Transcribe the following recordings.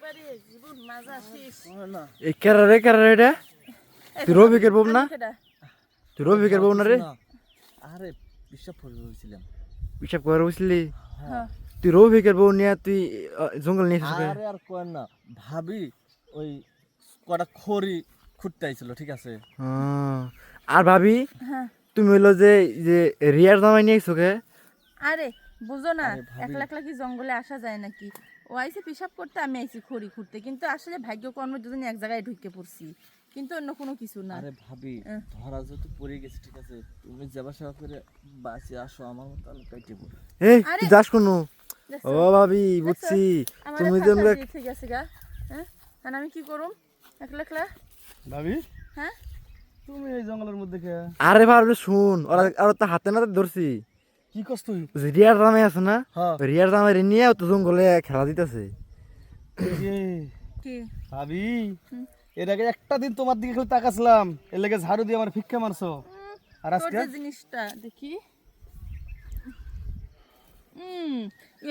একবারে জীবন মাজা শেষ। এই কেরারে এটা তুই রবিকের বউ না? তুই রবিকের বউ না রে? আরে পিসাব করে হয়েছিলাম। পিসাব করে বুঝলি? হ্যাঁ তুই রবিকের বউ নিয়ে তুই জঙ্গল নিয়ে এসেছিস? আরে আর কর না, ভাবি ওই কটা খড়ি খুঁড়তে আইছিল, ঠিক আছে? আর ভাবি হ্যাঁ। তুমি হইলো যে যে রিয়ার জামাই নিয়ে আইছো কে? আরে বুঝো না, আরে ভাবি। একলা একলা কি জঙ্গলে আসা যায় নাকি? ও আইসে পেশাব করতে, আমি আইসি খড়ি খুঁড়তে, কিন্তু আসলে ভাগ্যকর্ম দুজনে এক জায়গায় ঢুকে পড়ছি, কিন্তু অন্য কোনো কিছু না। আরে ভাবি, ধরা যেহেতু পড়ে গেছে, ঠিক আছে, তুমি যাবা সেবা করে বাঁচে আসো, আমার মতো আমি কাইটে পড়ি। এই আরে! তুই যাস কোনো? দেখছো? ও ভাবি বুঝছি আমার তুমি যে ফাঁসা দিয়েছে গেছে গা। হ্যাঁ, আর আমি কি করুম একলা একলা? ভাবি, হ্যাঁ, তুমি এই জঙ্গলের মধ্যে কে? আরে ভাবি শুন, ওরা তো হাতে নাতে ধরছি। কি করছ তুই? যে রিয়ার জামাই আছে না, হ্যাঁ। ওই রিয়ার জামাই নিয়ে তো জঙ্গলে খেলা দিতেছে। কি? ভাবি, এর আগে একটা দিন তোমার দিকে খালি তাকাছিলাম, এর লেগে ঝাড়ু দিয়ে আমার ভিক্ষা মারছো। আর তোর আজকে যে জিনিসটা দেখি,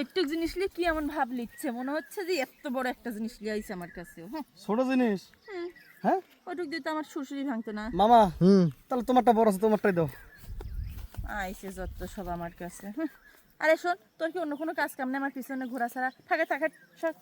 একটু জিনিস নিয়ে কি এমন ভাব লিখছে, মনে হচ্ছে যে এত বড় একটা জিনিস নিয়ে আইছে আমার কাছে। হ্যাঁ, ছোট জিনিস। হ্যাঁ ওটুক দিয়ে তো আমার শ্বশুরই ভাঙতো না। মামা, হুম তাহলে তোমারটা বড় আছে, তোমারটাই দাও। আইসে যত সব আমার কাছে। আরে শোন, তোর কি অন্য কোনো কাজ কাম নেই আমার পিছনে ঘোরা ছাড়া? থাকে থাকে সব